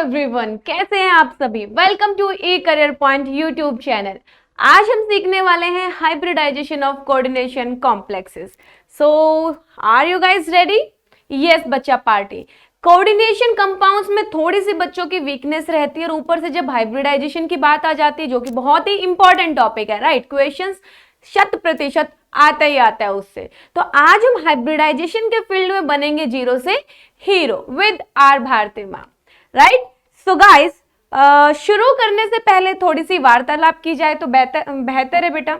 Everyone, कैसे हैं आप सभी। Welcome to E career point YouTube channel. आज हम सीखने वाले हैं hybridization of coordination complexes. So are you guys ready? Yes बच्चा पार्टी। कोऑर्डिनेशन कंपाउंड्स में थोड़ी सी बच्चों की वीकनेस रहती है और ऊपर से जब हाइब्रिडाइजेशन की बात आ जाती है, जो कि बहुत ही इंपॉर्टेंट टॉपिक है, राइट, क्वेश्चंस 100% आता ही आता है उससे। तो आज हम हाइब्रिडाइजेशन के फील्ड में बनेंगे जीरो से hero with R Bharti ma'am, right. So guys, शुरू करने से पहले थोड़ी सी वार्तालाप की जाए तो बेहतर है बेटा।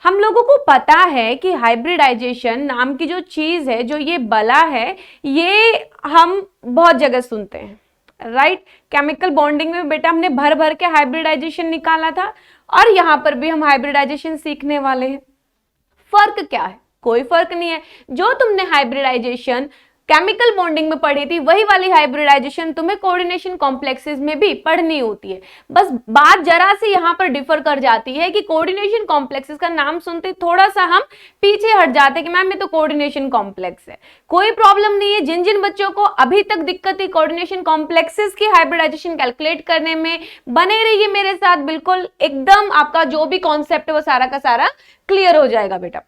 हम लोगों को पता है कि हाइब्रिडाइजेशन नाम की जो चीज है, जो ये बला है, ये हम बहुत जगह सुनते हैं, राइट। केमिकल बॉन्डिंग में बेटा हमने भर भर के हाइब्रिडाइजेशन निकाला था और यहां पर भी हम हाइब्रिडाइजेशन सीखने वाले हैं। फर्क क्या है? कोई फर्क नहीं है। जो तुमने हाइब्रिडाइजेशन केमिकल बॉन्डिंग में पढ़ी थी, वही वाली हाइब्रिडाइजेशन तुम्हें कोऑर्डिनेशन कॉम्प्लेक्सेस में भी पढ़नी होती है। बस बात जरा सी यहां पर डिफर कर जाती है कि कोऑर्डिनेशन कॉम्प्लेक्सेस का नाम सुनते थोड़ा सा हम पीछे हट जाते हैं कि मैम ये तो कोऑर्डिनेशन कॉम्प्लेक्स है। कोई प्रॉब्लम नहीं है। जिन जिन बच्चों को अभी तक दिक्कत थी कोऑर्डिनेशन कॉम्प्लेक्सेस की हाइब्रिडाइजेशन कैलकुलेट करने में, बने रहिए मेरे साथ, बिल्कुल एकदम आपका जो भी कॉन्सेप्ट है वो सारा का सारा क्लियर हो जाएगा बेटा।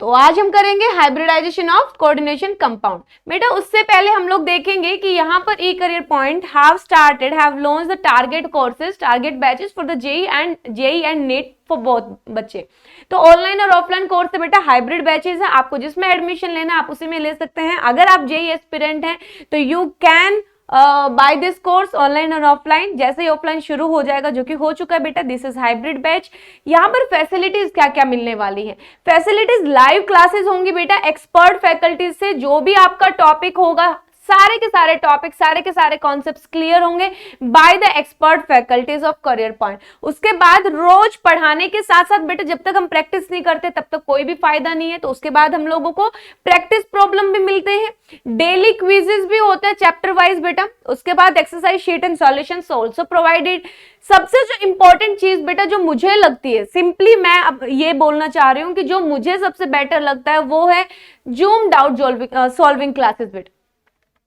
तो आज हम करेंगे हाइब्रिडाइजेशन ऑफ कोऑर्डिनेशन कंपाउंड। बेटा उससे पहले हम लोग देखेंगे कि यहाँ पर ई career Point have launched the target courses, target batches for the JEE and NEET for both बच्चे। तो ऑनलाइन और ऑफलाइन कोर्स है बेटा, हाइब्रिड बैचेस है। आपको जिसमें एडमिशन लेना है आप उसी में ले सकते हैं। अगर आप जेई एस्पिरेंट हैं तो you can by this course online और ऑफलाइन। जैसे ही ऑफलाइन शुरू हो जाएगा, जो कि हो चुका है बेटा, दिस इज हाइब्रिड बैच। यहाँ पर फैसिलिटीज क्या क्या मिलने वाली है? फैसिलिटीज लाइव क्लासेस होंगी बेटा एक्सपर्ट फैकल्टीज से। जो भी आपका टॉपिक होगा, सारे के सारे टॉपिक, सारे के सारे कॉन्सेप्ट्स क्लियर होंगे by the expert faculties of career point. उसके बाद रोज पढ़ाने के साथ साथ बेटा जब तक हम प्रैक्टिस नहीं करते तब तक कोई भी फायदा नहीं है। तो उसके बाद हम लोगों को प्रैक्टिस प्रॉब्लम भी मिलते हैं, डेली क्विजेस भी होते हैं चैप्टर वाइज बेटा। उसके बाद exercise sheet and solutions also provided. सबसे जो इंपॉर्टेंट चीज बेटा जो मुझे लगती है, सिंपली मैं अब ये बोलना चाह रही हूँ कि जो मुझे सबसे बेटर लगता है वो है जूम डाउट सॉल्विंग क्लासेस बेटा।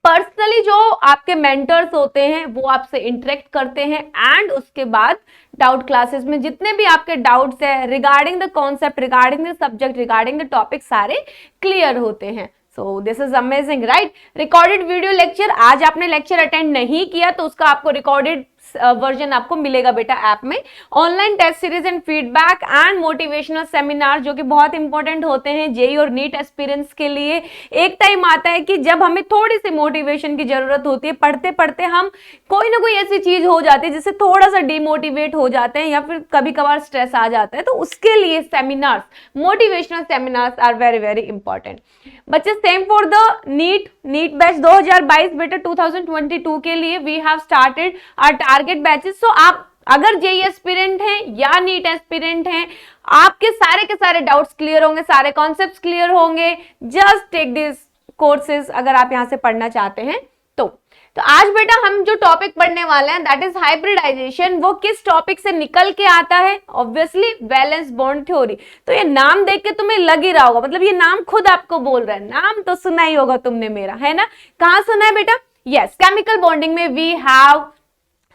पर्सनली जो आपके मेंटर्स होते हैं वो आपसे इंटरेक्ट करते हैं एंड उसके बाद डाउट क्लासेस में जितने भी आपके डाउट्स है regarding the concept, regarding the subject, regarding the topic, सारे क्लियर होते हैं। So this is amazing, right. Recorded video lecture, आज आपने लेक्चर अटेंड नहीं किया तो उसका आपको रिकॉर्डेड वर्जन आपको मिलेगा बेटा ऐप में। Online test series and feedback and motivational seminar, जो कि बहुत इंपॉर्टेंट होते हैं जेई और नीट एस्पिरेंट्स के लिए। एक टाइम आता है कि जब हमें थोड़ी सी मोटिवेशन की जरूरत होती है, पढ़ते पढ़ते हम कोई ना कोई ऐसी चीज हो जाती है जिससे थोड़ा सा डिमोटिवेट हो जाते हैं या फिर कभी कभार स्ट्रेस आ जाता है। तो उसके लिए seminars, motivational seminars are very very important बच्चे। Same for the NEET batch 2022 बेटा 2022 के लिए we have started our target batches. So आप अगर जेई एस्पिरेंट हैं या नीट एस्पिरेंट हैं, आपके सारे के सारे डाउट्स क्लियर होंगे, सारे कॉन्सेप्ट्स क्लियर होंगे। जस्ट टेक दिस कोर्सेज अगर आप यहां से पढ़ना चाहते हैं तो आज बेटा हम जो टॉपिक पढ़ने वाले हैं दैट इज हाइब्रिडाइजेशन। वो किस टॉपिक से निकल के आता है? Obviously valence bond theory. तो ये नाम देख के तुम्हें लग ही रहा होगा, मतलब ये नाम खुद आपको बोल रहा है, नाम तो सुना ही होगा तुमने मेरा, है ना। कहाँ सुना है बेटा? यस, केमिकल बॉन्डिंग में we have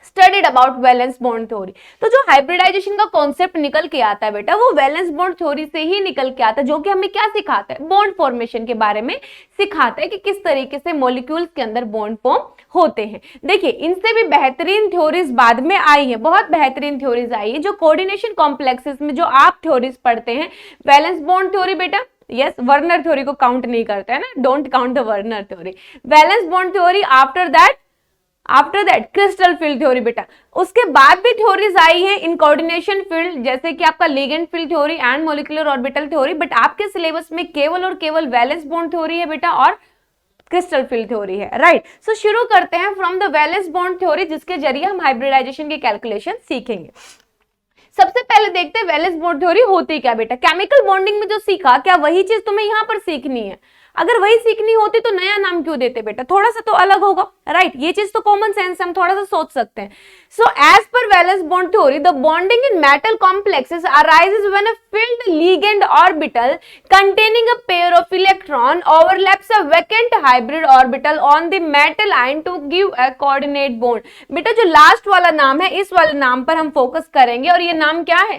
studied about valence bond theory. तो जो हाइब्रिडाइजेशन का कॉन्सेप्ट निकल के आता है बेटा वो वैलेंस बॉन्ड थ्योरी से ही निकल के आता है, जो कि हमें क्या सिखाता है? बॉन्ड फॉर्मेशन के बारे में सिखाता है कि किस तरीके से मॉलिक्यूल्स के अंदर बॉन्ड फॉर्म होते हैं। देखिए इनसे भी बेहतरीन थ्योरीज बाद में आई है, बहुत बेहतरीन थ्योरीज आई है जो कोऑर्डिनेशन कॉम्प्लेक्सेस में जो आप थ्योरीज पढ़ते हैं। वैलेंस बॉन्ड थ्योरी बेटा, यस, वर्नर थ्योरी को काउंट नहीं करता है ना, don't count the Werner theory. Valence bond theory, after that crystal field theory बेटा। उसके बाद भी थ्योरीज आई है इन कोऑर्डिनेशन फील्ड, जैसे कि आपका ligand field theory and molecular orbital theory. But आपके सिलेबस में केवल और केवल वैलेंस बॉन्ड थ्योरी है बेटा और क्रिस्टल फील्ड थ्योरी है, राइट। सो शुरू करते हैं from the valence bond theory, जिसके जरिए हम हाइब्रिडाइजेशन की कैलकुलेशन सीखेंगे। सबसे पहले देखते हैं वैलेंस बॉन्ड थ्योरी होती क्या बेटा। केमिकल बॉन्डिंग में जो सीखा, क्या वही चीज तुम्हें यहाँ पर सीखनी है? अगर वही सीखनी होती तो नया नाम क्यों देते बेटा, थोड़ा सा तो अलग होगा, राइट। ये चीज तो कॉमन सेंस हम थोड़ा सा सोच सकते हैं। So as per valence bond theory the bonding in metal complexes arises when a filled ligand orbital containing a pair of electron overlaps a vacant hybrid orbital on the metal ion to give a coordinate bond। बेटा जो last वाला नाम है इस वाले नाम पर हम फोकस करेंगे, और ये नाम क्या है,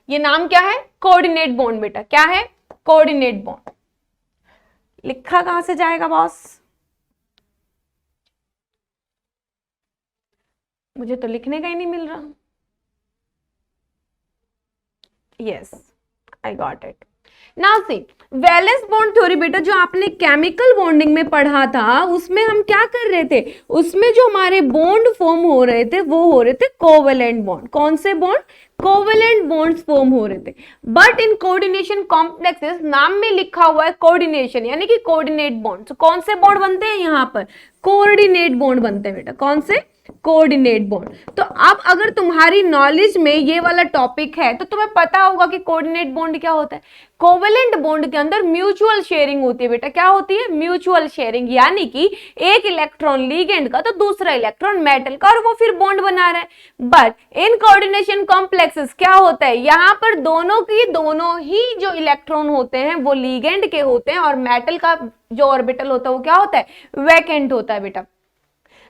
ये नाम क्या है, कोऑर्डिनेट बॉन्ड। बेटा क्या है, कोऑर्डिनेट बॉन्ड। लिखा कहां से जाएगा बॉस, मुझे तो लिखने का ही नहीं मिल रहा। Yes, I got it. Now see valence bond theory बेटा जो आपने केमिकल बॉन्डिंग में पढ़ा था उसमें हम क्या कर रहे थे, उसमें जो हमारे बॉन्ड फॉर्म हो रहे थे वो हो रहे थे कोवेलेंट बॉन्ड। कौन से बॉन्ड, कोवेलेंट बॉन्ड्स फॉर्म हो रहे थे। बट इन कोऑर्डिनेशन कॉम्प्लेक्सेस नाम में लिखा हुआ है कोऑर्डिनेशन यानी कि कोऑर्डिनेट बॉन्ड। तो कौन से बॉन्ड बनते हैं यहाँ पर, कोऑर्डिनेट बॉन्ड बनते हैं बेटा। कौन से, कोऑर्डिनेट बॉन्ड। तो अब अगर तुम्हारी नॉलेज में ये वाला टॉपिक है तो तुम्हें पता होगा कि कोऑर्डिनेट बॉन्ड क्या होता है। कोवेलेंट बॉन्ड के अंदर म्यूचुअल शेयरिंग होती है बेटा। क्या होती है, म्यूचुअल शेयरिंग, यानी कि एक इलेक्ट्रॉन लीगेंड का तो दूसरा इलेक्ट्रॉन मेटल का, और वो फिर बॉन्ड बना रहा है। बट इन कोऑर्डिनेशन कॉम्प्लेक्सेस क्या होता है, यहाँ पर दोनों ही जो इलेक्ट्रॉन होते हैं वो लीगेंड के होते हैं, और मेटल का जो ऑर्बिटल होता है वो क्या होता है, वैकेंट होता है बेटा।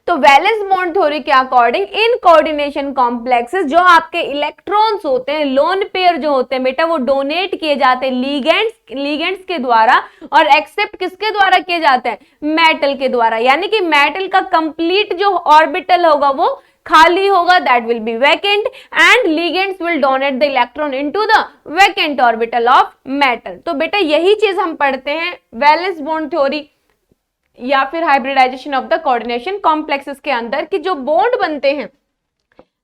तो वैलेंस बॉन्ड थ्योरी के अकॉर्डिंग इन कोऑर्डिनेशन कॉम्प्लेक्सेस जो आपके इलेक्ट्रॉन्स होते हैं, लोन पेयर जो होते हैं बेटा, वो डोनेट किए जाते हैं लीगेंड्स के द्वारा, और एक्सेप्ट किसके द्वारा किए जाते हैं, मेटल के द्वारा। यानी कि मेटल का कंप्लीट जो ऑर्बिटल होगा वो खाली होगा, that will be vacant, and ligands will donate the electron into the vacant orbital of metal. तो बेटा यही चीज हम पढ़ते हैं वैलेंस बॉन्ड थ्योरी या फिर hybridization of the coordination complexes के अंदर, कि जो बॉन्ड बनते हैं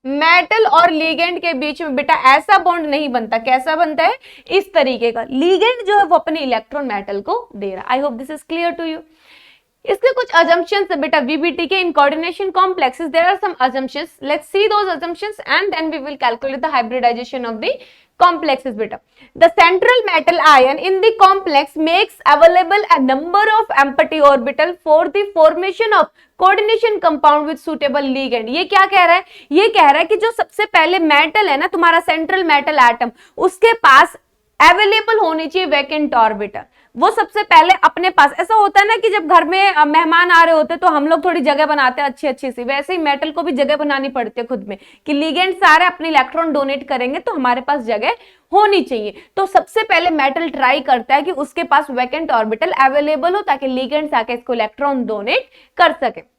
मेटल और लीगेंड के बीच में बेटा ऐसा बॉन्ड नहीं बनता। कैसा बनता है, इस तरीके का। लीगेंड जो है वो अपने इलेक्ट्रॉन मेटल को दे रहा है। I hope this is clear to you. इसके कुछ assumptions बेटा VBT के in coordination complexes there are some assumptions, let's see those assumptions and then we will calculate the hybridization of the complexes बेटा। The central metal ion in the complex makes available a number of empty orbital for the formation of coordination compound with suitable ligand। ये क्या कह रहा है, ये कह रहा है कि जो सबसे पहले मेटल है ना तुम्हारा सेंट्रल मेटल एटम, उसके पास अवेलेबल होनी चाहिए वैकेंट ऑर्बिटल। वो सबसे पहले अपने पास, ऐसा होता है ना कि जब घर में मेहमान आ रहे होते हैं तो हम लोग थोड़ी जगह बनाते हैं अच्छी अच्छी सी, वैसे ही मेटल को भी जगह बनानी पड़ती है खुद में, कि लिगेंड सारे अपने इलेक्ट्रॉन डोनेट करेंगे तो हमारे पास जगह होनी चाहिए। तो सबसे पहले मेटल ट्राई करता है कि उसके पास वैकेंट ऑर्बिटल अवेलेबल हो ताकि लिगेंड आके इसको इलेक्ट्रॉन डोनेट कर सके।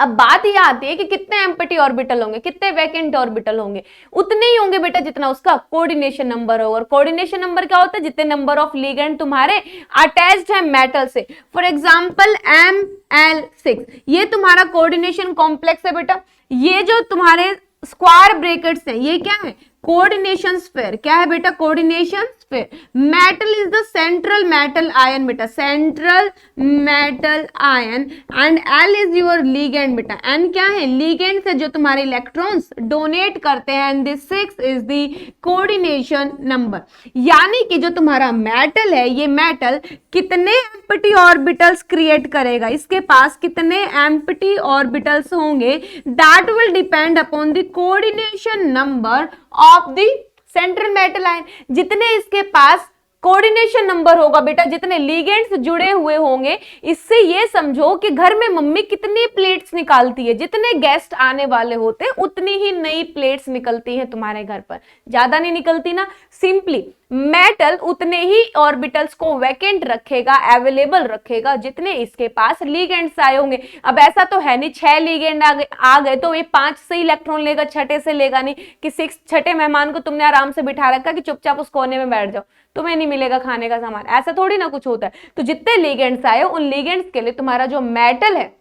अब बात यह आती है कि कितने एम्प्टी ऑर्बिटल होंगे, कितने वैकेंट ऑर्बिटल होंगे, उतने ही होंगे बेटा जितना उसका कोऑर्डिनेशन नंबर हो। और कोऑर्डिनेशन नंबर क्या होता है, जितने नंबर ऑफ लिगेंड तुम्हारे अटैच्ड है मेटल से। फॉर एग्जांपल Ml6 ये तुम्हारा कोऑर्डिनेशन कॉम्प्लेक्स है बेटा। ये जो तुम्हारे स्क्वायर ब्रैकेट्स हैं ये क्या है, कोऑर्डिनेशन स्फीयर। क्या है बेटा, coordination sphere. Metal is the central metal ion बेटा, central metal ion, and L is your ligand बेटा। N क्या है, लीगेंड से जो तुम्हारे इलेक्ट्रॉन्स डोनेट करते हैं, and this 6 is the coordination number. यानी कि जो तुम्हारा मेटल है ये मेटल कितने एम्प्टी ऑर्बिटल्स क्रिएट करेगा, इसके पास कितने एम्प्टी ऑर्बिटल्स होंगे, that will depend upon the coordination number of the central metal ion. जितने इसके पास कोऑर्डिनेशन नंबर होगा बेटा, जितने लिगेंड्स जुड़े हुए होंगे, इससे ये समझो कि घर में मम्मी कितनी प्लेट्स निकालती है, जितने गेस्ट आने वाले होते हैं उतनी ही नई प्लेट्स निकलती हैं तुम्हारे घर पर, ज्यादा नहीं निकलती ना। सिंपली मेटल उतने ही ऑर्बिटल्स को वैकेंट रखेगा, अवेलेबल रखेगा जितने इसके पास लिगेंड्स आए होंगे। अब ऐसा तो है नहीं 6 लिगेंड आ गए तो ये 5 से इलेक्ट्रॉन लेगा, छठे से लेगा नहीं, कि 6 छठे मेहमान को तुमने आराम से बिठा रखा कि चुपचाप उस कोने में बैठ जाओ, तुम्हें नहीं मिलेगा खाने का सामान, ऐसा थोड़ी ना कुछ होता है। तो जितने लिगेंड्स आए उन लिगेंड्स के लिए तुम्हारा जो मेटल है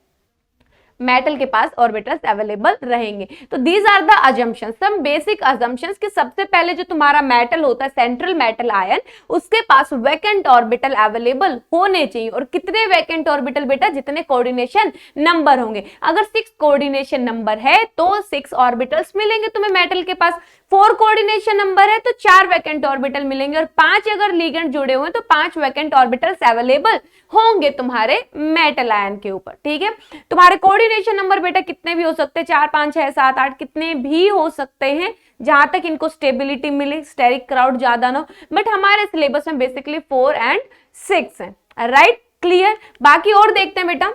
मेटल के पास ऑर्बिटल्स अवेलेबल रहेंगे। तो these are the assumptions, some basic assumptions कि सबसे पहले जो तुम्हारा मेटल होता है सेंट्रल मेटल आयन, उसके पास वैकेंट ऑर्बिटल अवेलेबल होने चाहिए। और कितने वैकेंट ऑर्बिटल बेटा? जितने कोऑर्डिनेशन नंबर होंगे। अगर 6 कोऑर्डिनेशन नंबर है तो 6 ऑर्बिटल्स मिलेंगे तुम्हें मेटल के पास। 4 कोऑर्डिनेशन नंबर है तो 4 वैकेंट ऑर्बिटल मिलेंगे। और 5 अगर लिगेंड जुड़े हुए तो 5 वैकेंट ऑर्बिटल्स अवेलेबल होंगे तुम्हारे मेटल आयन के ऊपर। ठीक है, तुम्हारे कोऑर्डिनेशन नंबर बेटा कितने भी हो सकते हैं, 4 5 6 7 8 कितने भी हो सकते हैं, जहां तक इनको स्टेबिलिटी मिले, स्टेरिक क्राउड ज्यादा ना हो। बट हमारे सिलेबस में बेसिकली 4 and 6 है। Right, clear. बाकी और देखते हैं बेटा।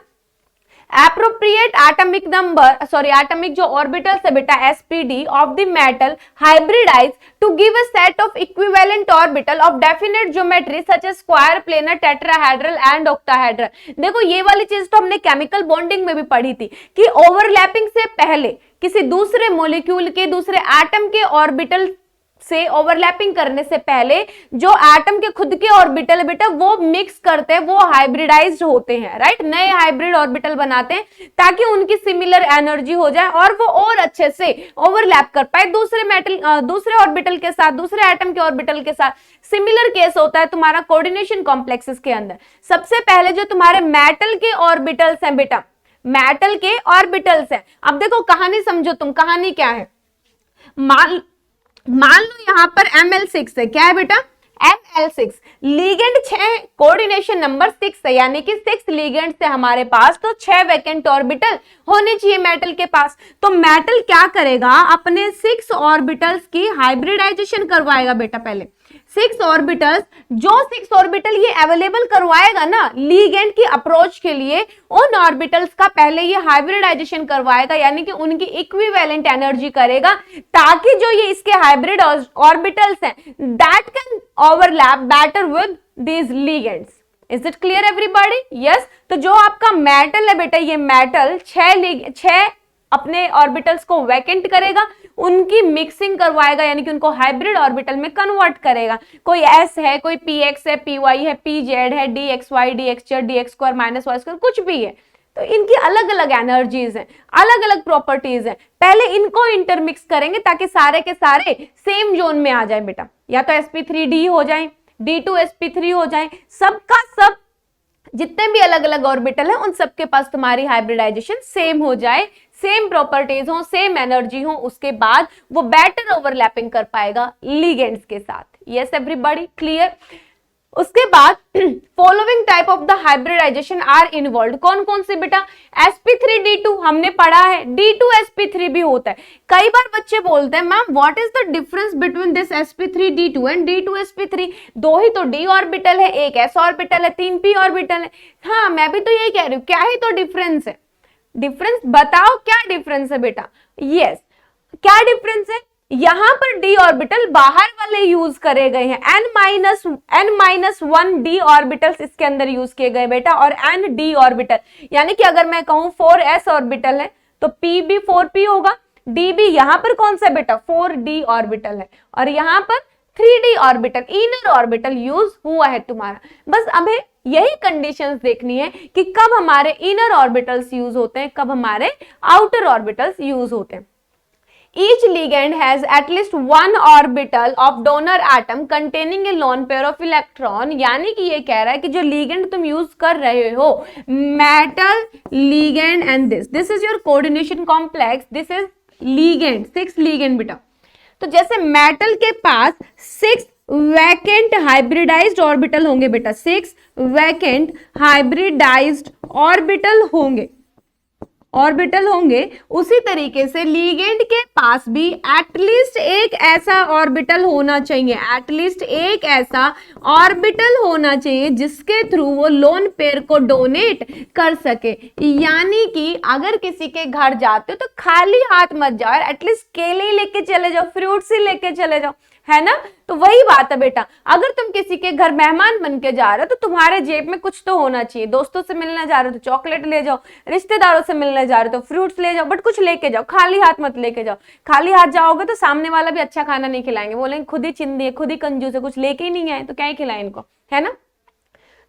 appropriate atomic number atomic जो orbitals है बेटा sp_d of the metal hybridized to give a set of equivalent orbital of definite geometry such as square, planar, tetrahedral and octahedral। देखो ये वाली चीज तो हमने केमिकल बॉन्डिंग में भी पढ़ी थी कि ओवरलैपिंग से पहले किसी दूसरे मॉलिक्यूल के, दूसरे एटम के ऑर्बिटल से ओवरलैपिंग करने से पहले जो एटम के खुद के ऑर्बिटल है बेटा वो मिक्स करते हैं, वो हाइब्रिडाइज्ड होते हैं। राइट, नए हाइब्रिड ऑर्बिटल बनाते हैं ताकि उनकी सिमिलर एनर्जी हो जाए और वो और अच्छे से ओवरलैप कर पाए दूसरे ऑर्बिटल के साथ, दूसरे एटम के ऑर्बिटल के साथ। सिमिलर केस होता है तुम्हारा कोऑर्डिनेशन कॉम्प्लेक्सेस के अंदर। सबसे पहले जो तुम्हारे मेटल के ऑर्बिटल्स हैं बेटा, मेटल के ऑर्बिटल्स हैं। अब देखो कहानी समझो तुम, कहानी क्या है। मान लो यहां पर Ml6 है, क्या है बेटा? Ml6। लीगेंड 6, कोऑर्डिनेशन नंबर 6 है, यानी कि 6 लीगेंड से हमारे पास तो 6 वैकेंट ऑर्बिटल होने चाहिए मेटल के पास। तो मेटल क्या करेगा? अपने 6 ऑर्बिटल्स की हाइब्रिडाइजेशन करवाएगा बेटा। पहले 6 ऑर्बिटल्स, जो 6 ऑर्बिटल ये अवेलेबल करवाएगा ना लीगेंड की अप्रोच के लिए, उन ऑर्बिटल्स का पहले ये हाइब्रिडाइजेशन करवाएगा, यानी कि उनकी इक्विवेलेंट एनर्जी करेगा, ताकि जो ये इसके हाइब्रिड ऑर्बिटल्स हैं that can overlap better with these ligands. Is it clear everybody? Yes. तो जो आपका मेटल है बेटा, ये मेटल 6 अपने ऑर्बिटल्स को वैकेंट करेगा, उनकी मिक्सिंग करवाएगा, यानी कि उनको हाइब्रिड ऑर्बिटल में कन्वर्ट करेगा। कोई s है, कोई px है, py है, pz है, dxy, dxz, dx² -y², कुछ भी है। तो इनकी अलग अलग एनर्जीज हैं, अलग अलग प्रॉपर्टीज हैं। पहले इनको इंटरमिक्स करेंगे ताकि सारे के सारे सेम जोन में आ जाए बेटा। या तो sp3d हो जाए, d2sp3 हो जाए, सबका सब जितने भी अलग अलग ऑर्बिटल है उन सबके पास तुम्हारी हाइब्रिडाइजेशन सेम हो जाए, सेम प्रॉपर्टीज हो, सेम एनर्जी हो, उसके बाद वो बेटर ओवरलैपिंग कर पाएगा लिगेंड्स के साथ। Yes everybody, clear. उसके बाद following type of the hybridization are involve. कौन कौन से बेटा? sp3d2 हमने पढ़ा है, d2sp3 भी होता है। कई बार बच्चे बोलते हैं ma'am what is the difference between this sp3d2 and d2sp3? दो ही तो d ऑर्बिटल है, एक s ऑर्बिटल है, 3 p ऑर्बिटल है। हाँ, मैं भी तो यही कह रही हूँ, क्या ही तो डिफरेंस है। डिफरेंस बताओ, क्या डिफरेंस है बेटा? यस, क्या डिफरेंस है? यहां पर d ऑर्बिटल बाहर वाले यूज करे गए हैं, n-1 d ऑर्बिटल्स इसके अंदर यूज किए गए बेटा, और n d ऑर्बिटल, यानी कि अगर मैं कहूं 4s ऑर्बिटल है तो p भी 4p होगा, d भी यहां पर कौन सा बेटा? 4d ऑर्बिटल है, और यहां पर 3d orbital, inner orbital use हुआ है तुम्हारा। बस हमें यही कंडीशंस देखनी है कि कब हमारे इनर ऑर्बिटल्स यूज होते हैं, कब हमारे आउटर ऑर्बिटल्स यूज होते हैं। Each ligand has at least one orbital of donor atom containing a lone pair of electron। यानी कि ये कह रहा है कि जो ligand तुम यूज कर रहे हो, metal ligand and this is your coordination complex, this is ligand, 6 ligand बेटा। तो जैसे मेटल के पास 6 वैकेंट हाइब्रिडाइज्ड ऑर्बिटल होंगे बेटा, 6 वैकेंट हाइब्रिडाइज्ड ऑर्बिटल होंगे, उसी तरीके से लीगेंड के पास भी एटलीस्ट एक ऐसा ऑर्बिटल होना चाहिए, एटलीस्ट एक ऐसा ऑर्बिटल होना चाहिए जिसके थ्रू वो लोन पेयर को डोनेट कर सके। यानी कि अगर किसी के घर जाते हो तो खाली हाथ मत जाओ, एटलीस्ट केले लेके चले जाओ, फ्रूट्स ही लेके चले जाओ, है ना। तो वही बात है बेटा, अगर तुम किसी के घर मेहमान बन के जा रहे हो तो तुम्हारे जेब में कुछ तो होना चाहिए। दोस्तों से मिलने जा रहे हो तो चॉकलेट ले जाओ, रिश्तेदारों से मिलने जा रहे हो तो फ्रूट्स ले जाओ, बट कुछ लेके जाओ, खाली हाथ मत लेके जाओ। खाली हाथ जाओगे तो सामने वाला भी अच्छा खाना नहीं खिलाएंगे, बोलेंगे खुद ही चिंदी है, खुद ही कंजूस है, कुछ लेके ही नहीं आए तो क्या ही खिलाए इनको, है ना।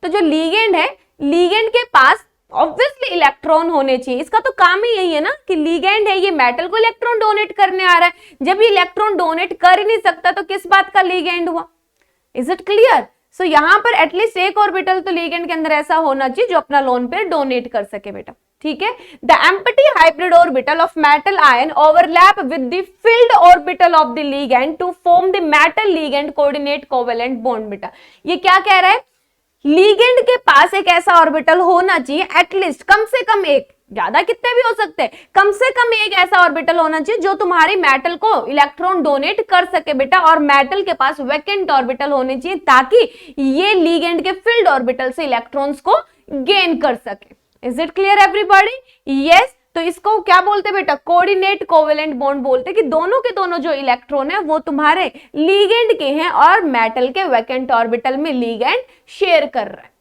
तो जो लीगेंड है, लीगेंड के पास ऑब्वियसली इलेक्ट्रॉन होने चाहिए, इसका तो काम ही यही है ना कि लिगेंड है, ये मेटल को इलेक्ट्रॉन डोनेट करने आ रहा है, जब ये इलेक्ट्रॉन डोनेट कर ही नहीं सकता तो किस बात का लिगेंड हुआ? Is it clear? सो यहाँ पर एटलीस्ट एक ऑर्बिटल तो लिगेंड के अंदर ऐसा होना चाहिए जो अपना लोन पेयर डोनेट कर सके बेटा, ठीक है। The empty hybrid orbital of metal ion overlap with the filled orbital of the ligand to form the metal ligand coordinate covalent bond बेटा। ये क्या कह रहा है? लिगेंड के पास एक ऐसा ऑर्बिटल होना चाहिए, एटलीस्ट कम से कम एक, ज्यादा कितने भी हो सकते हैं, कम से कम एक ऐसा ऑर्बिटल होना चाहिए जो तुम्हारी मेटल को इलेक्ट्रॉन डोनेट कर सके बेटा, और मेटल के पास वैकेंट ऑर्बिटल होने चाहिए ताकि ये लिगेंड के फील्ड ऑर्बिटल से इलेक्ट्रॉन्स को गेन कर सके। Is it clear everybody? Yes. तो इसको क्या बोलते बेटा? कोऑर्डिनेट कोवेलेंट बॉन्ड बोलते कि दोनों के दोनों जो इलेक्ट्रॉन है वो तुम्हारे लिगेंड के हैं और मेटल के वैकेंट ऑर्बिटल में लिगेंड शेयर कर रहा है।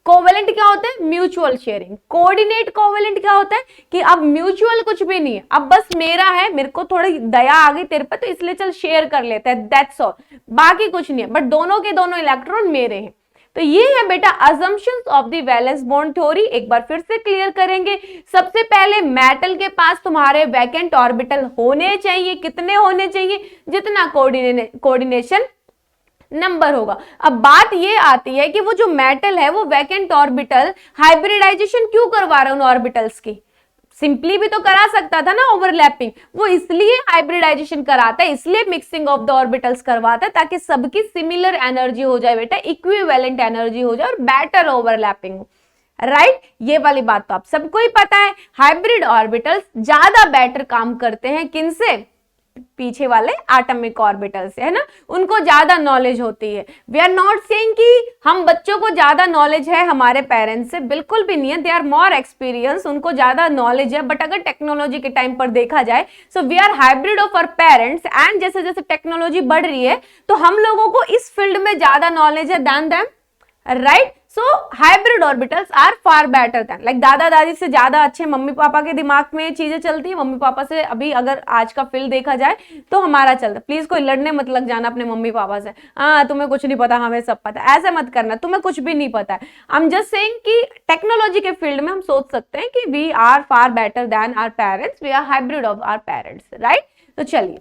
कोवेलेंट क्या होता है? Mutual sharing. कोऑर्डिनेट कोवेलेंट क्या होता है कि अब म्यूचुअल कुछ भी नहीं है, अब बस मेरा है, मेरे को थोड़ी दया आ गई तेरे पे तो इसलिए चल शेयर कर लेते हैं, दैट्स ऑल, बाकी कुछ नहीं है, बट दोनों के दोनों इलेक्ट्रॉन मेरे हैं। तो ये है बेटा assumptions of the valence bond theory. एक बार फिर से क्लियर करेंगे। सबसे पहले मेटल के पास तुम्हारे वैकेंट ऑर्बिटल होने चाहिए, कितने होने चाहिए? जितना कोऑर्डिनेशन नंबर होगा। अब बात ये आती है कि वो जो मेटल है वो वैकेंट ऑर्बिटल हाइब्रिडाइजेशन क्यों करवा रहा है उन ऑर्बिटल्स की? सिंपली भी तो करा सकता था ना ओवरलैपिंग, वो इसलिए हाइब्रिडाइजेशन कराता है, इसलिए मिक्सिंग ऑफ द ऑर्बिटल्स करवाता है ताकि सबकी सिमिलर एनर्जी हो जाए बेटा, इक्विवेलेंट एनर्जी हो जाए और बेटर ओवरलैपिंग हो, राइट। ये वाली बात तो आप सबको ही पता है। हाइब्रिड ऑर्बिटल्स ज्यादा बेटर काम करते हैं किनसे? पीछे वाले एटॉमिक ऑर्बिटल से, है ना, उनको ज्यादा नॉलेज होती है। वी आर नॉट सेइंग कि हम बच्चों को ज्यादा नॉलेज है हमारे पेरेंट्स से, बिल्कुल भी नहीं है। दे आर मोर एक्सपीरियंस, उनको ज्यादा नॉलेज है, बट अगर टेक्नोलॉजी के टाइम पर देखा जाए so we are hybrid of our parents, and जैसे जैसे टेक्नोलॉजी बढ़ रही है तो हम लोगों को इस फील्ड में ज्यादा नॉलेज है than them, right. So hybrid orbitals are far better than, like दादा दादी से ज्यादा अच्छे मम्मी पापा के दिमाग में चीजें चलती है। मम्मी पापा से अभी अगर आज का फील्ड देखा जाए तो हमारा चलता। प्लीज कोई लड़ने मत लग जाना अपने मम्मी पापा से, हाँ तुम्हें कुछ नहीं पता हमें सब पता है, ऐसे मत करना, तुम्हें कुछ भी नहीं पता है। आई एम जस्ट सेइंग कि टेक्नोलॉजी के फील्ड में हम सोच सकते हैं कि we are far better than our parents, we are hybrid of our parents, right. तो चलिए,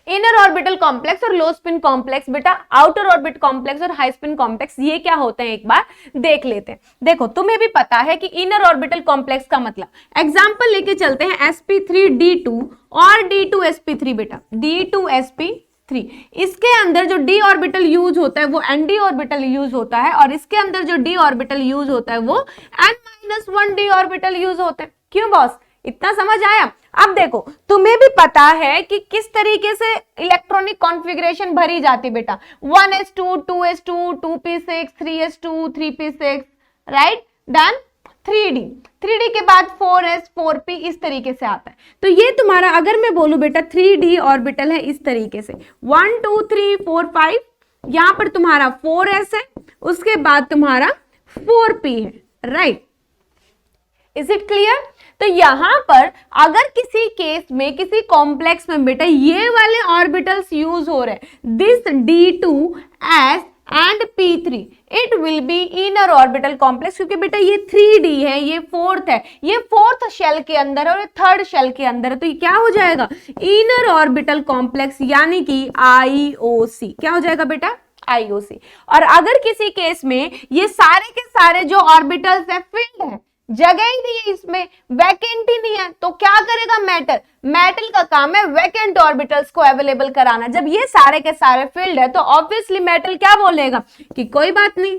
इनर ऑर्बिटल कॉम्प्लेक्स और लो स्पिन कॉम्प्लेक्स बेटा, आउटर ऑर्बिट कॉम्प्लेक्स और हाई स्पिन कॉम्प्लेक्स, ये क्या होते हैं एक बार देख लेते हैं। देखो तुम्हें भी पता है कि इनर ऑर्बिटल कॉम्प्लेक्स का मतलब, एग्जांपल लेके चलते हैं sp3d2 और d2sp3 बेटा, d2sp3, इसके अंदर जो d ऑर्बिटल यूज होता है वो nd ऑर्बिटल यूज होता है, और इसके अंदर जो d ऑर्बिटल यूज होता है वो n-1d ऑर्बिटल यूज होता है। क्यों बॉस, इतना समझ आया? अब देखो तुम्हें भी पता है कि किस तरीके से इलेक्ट्रॉनिक कॉन्फ़िगरेशन भरी जाती बेटा, 1s2 2s2 2p6 3s2 3p6, right. Then 3d के बाद 4s 4p, इस तरीके से आता है। तो ये तुम्हारा, अगर मैं बोलूं बेटा 3d ऑर्बिटल है इस तरीके से, 1 2 3 4 5, यहां पर तुम्हारा 4s है, उसके बाद तुम्हारा 4p है, राइट। Is it clear? तो यहां पर अगर किसी केस में, किसी कॉम्प्लेक्स में बेटा ये वाले ऑर्बिटल्स यूज हो रहे हैं, this d2s and p3, it will be inner orbital complex, क्योंकि बेटा ये 3d है, ये फोर्थ है, ये फोर्थ शेल के अंदर है और ये थर्ड शेल के अंदर है, तो ये क्या हो जाएगा? इनर ऑर्बिटल कॉम्प्लेक्स, यानी कि IOC। क्या हो जाएगा बेटा? IOC। और अगर किसी केस में ये सारे के सारे जो ऑर्बिटल्स है फील्ड है, जगह ही नहीं है इसमें, वैकेंट ही नहीं है, तो क्या करेगा मेटल? मेटल का काम है वैकेंट ऑर्बिटल्स को अवेलेबल कराना। जब ये सारे के सारे फील्ड है तो ऑब्वियसली मेटल क्या बोलेगा कि कोई बात नहीं,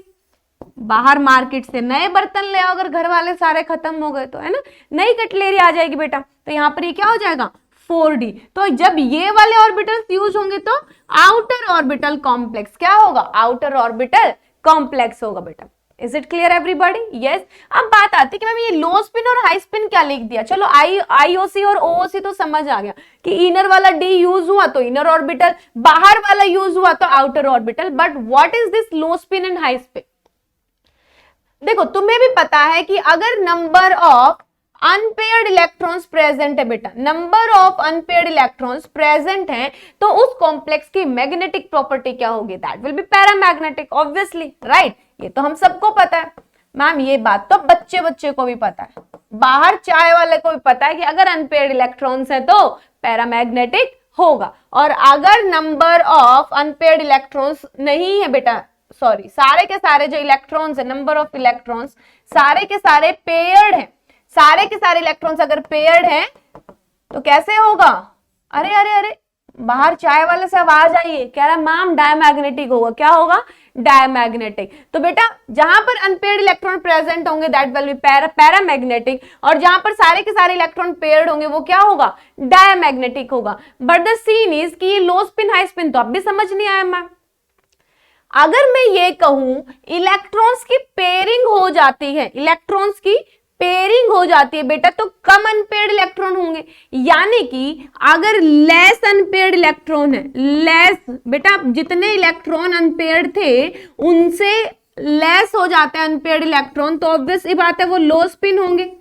बाहर मार्केट से नए बर्तन ले आओ, अगर घर वाले सारे खत्म हो गए तो, है ना, नई कटलेरी आ जाएगी बेटा। तो यहाँ पर ये क्या हो जाएगा? 4d। तो जब ये वाले ऑर्बिटल्स यूज होंगे तो आउटर ऑर्बिटल कॉम्प्लेक्स क्या होगा? आउटर ऑर्बिटल कॉम्प्लेक्स होगा बेटा। Is it clear everybody? Yes. अब बात आती है कि मैम ये लो स्पिन और हाई स्पिन क्या लिख दिया? चलो IOC और OOC तो समझ आ गया कि इनर वाला D यूज हुआ तो इनर ऑर्बिटल, बाहर वाला यूज हुआ तो outer orbital, but what is this low spin and high spin? देखो तुम्हें भी पता है कि अगर number of unpaired electrons present है बेटा, number of unpaired electrons present हैं, तो उस कॉम्प्लेक्स की मैग्नेटिक प्रॉपर्टी क्या होगी? That will be paramagnetic, obviously, right. ये तो हम सबको पता है। मैम ये बात तो बच्चे बच्चे को भी पता है, बाहर चाय वाले को भी पता है कि अगर अनपेयर्ड इलेक्ट्रॉन्स है तो पैरामैग्नेटिक होगा, और अगर नंबर ऑफ अनपेयर्ड इलेक्ट्रॉन्स नहीं है बेटा, सॉरी सारे के सारे जो इलेक्ट्रॉन्स है, नंबर ऑफ इलेक्ट्रॉन्स सारे के सारे पेयर्ड हैं, सारे के सारे इलेक्ट्रॉन्स अगर पेयर्ड हैं तो कैसे होगा? अरे अरे अरे बाहर चाय वाले से आवाज आई है, कह रहा मैम डायमैग्नेटिक होगा। क्या होगा? डायमैग्नेटिक। तो बेटा जहां पर अनपेयर्ड इलेक्ट्रॉन प्रेजेंट होंगे दैट विल बी पैरामैग्नेटिक, और जहां पर सारे के सारे इलेक्ट्रॉन पेयर्ड होंगे वो क्या होगा? डायमैग्नेटिक होगा। बट द सीन इज कि लो स्पिन हाई स्पिन तो अब भी समझ नहीं आया मैम। अगर मैं ये कहूं इलेक्ट्रॉन्स की पेयरिंग हो जाती है, इलेक्ट्रॉन्स की पेयरिंग हो जाती है बेटा, तो कम अनपेयर्ड इलेक्ट्रॉन होंगे, यानी कि अगर लेस अनपेयर्ड इलेक्ट्रॉन है, लेस बेटा जितने इलेक्ट्रॉन अनपेयर्ड थे उनसे लेस हो जाते हैं अनपेयर्ड इलेक्ट्रॉन, तो ऑब्वियस बात है वो लो स्पिन होंगे।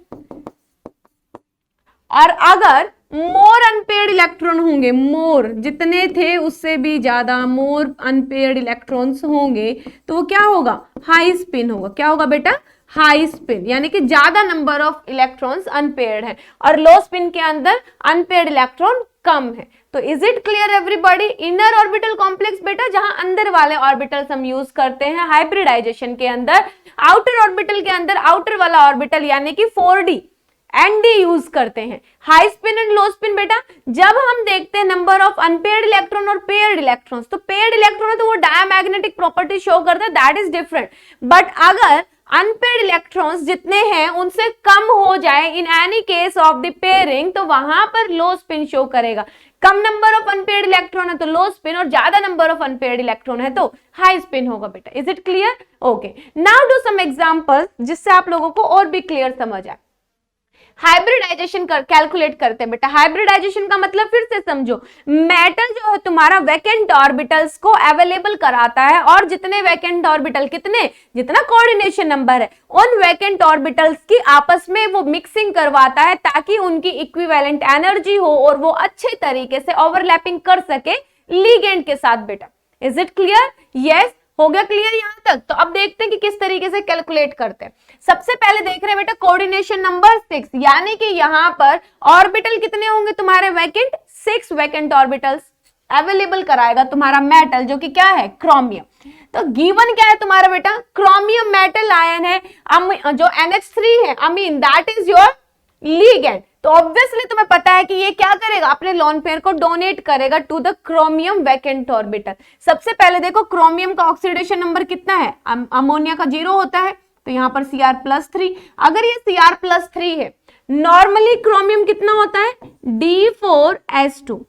और अगर मोर अनपेयर्ड इलेक्ट्रॉन होंगे, मोर जितने थे उससे भी ज्यादा मोर अनपेयर्ड इलेक्ट्रॉन्स होंगे, तो वो क्या होगा? हाई स्पिन होगा। क्या होगा बेटा? हाई स्पिन, यानी कि ज्यादा नंबर ऑफ इलेक्ट्रॉन्स अनपेयर्ड है, और लो स्पिन के अंदर अनपेयर्ड इलेक्ट्रॉन कम है। तो is it clear everybody? Inner orbital complex बेटा जहां अंदर वाले ऑर्बिटल्स हम यूज करते हैं हाइब्रिडाइजेशन के अंदर, आउटर ऑर्बिटल के अंदर आउटर वाला ऑर्बिटल यानी कि 4d एंड यूज करते हैं। High spin and low spin बेटा जब हम देखते हैं नंबर ऑफ अनपेयर्ड इलेक्ट्रॉन और पेयर्ड इलेक्ट्रॉन्स, तो पेयर्ड इलेक्ट्रॉन है तो वो डायमैग्नेटिक प्रॉपर्टी शो करता है, दैट इज डिफरेंट। बट अगर अनपेयर्ड इलेक्ट्रॉन्स जितने हैं उनसे कम हो जाए in any case of the pairing, तो वहां पर लो स्पिन शो करेगा। कम नंबर ऑफ अनपेयर्ड इलेक्ट्रॉन है तो लो स्पिन, और ज्यादा नंबर ऑफ अनपेयर्ड इलेक्ट्रॉन है तो हाई स्पिन होगा बेटा। Is it clear? Okay, now do some examples जिससे आप लोगों को और भी क्लियर समझ आए। हाइब्रिडाइजेशन कैलकुलेट करते हैं बेटा। हाइब्रिडाइजेशन का मतलब फिर से समझो, मेटल जो है तुम्हारा वैकेंट ऑर्बिटल्स को अवेलेबल कराता है, और जितने वैकेंट ऑर्बिटल, कितने, जितना कोऑर्डिनेशन नंबर है उन वैकेंट ऑर्बिटल्स की आपस में वो मिक्सिंग करवाता है ताकि उनकी इक्विवेलेंट एनर्जी हो और वो अच्छे तरीके से ओवरलैपिंग कर सके लिगेंड के साथ बेटा। Is it clear? यस, हो गया क्लियर यहां तक? तो अब देखते हैं कि किस तरीके से कैलकुलेट करते हैं। सबसे पहले देख रहे हैं बेटा कोऑर्डिनेशन नंबर 6, यानी कि यहां पर ऑर्बिटल कितने होंगे तुम्हारे? वैकेंट 6 वैकेंट ऑर्बिटल्स अवेलेबल कराएगा तुम्हारा मेटल, जो कि क्या है? क्रोमियम। तो गिवन क्या है तुम्हारा बेटा? क्रोमियम मेटल आयन है, जो NH3 है amine, that is your ligand. तो ऑब्वियसली तुम्हें पता है कि ये क्या करेगा? अपने लोन पेयर को डोनेट करेगा to the chromium vacant orbital. सबसे पहले देखो क्रोमियम का ऑक्सीडेशन नंबर कितना है? अमोनिया का 0 होता है, तो यहां पर Cr+3। अगर ये Cr+3 है, नॉर्मली क्रोमियम कितना होता है? D4S2।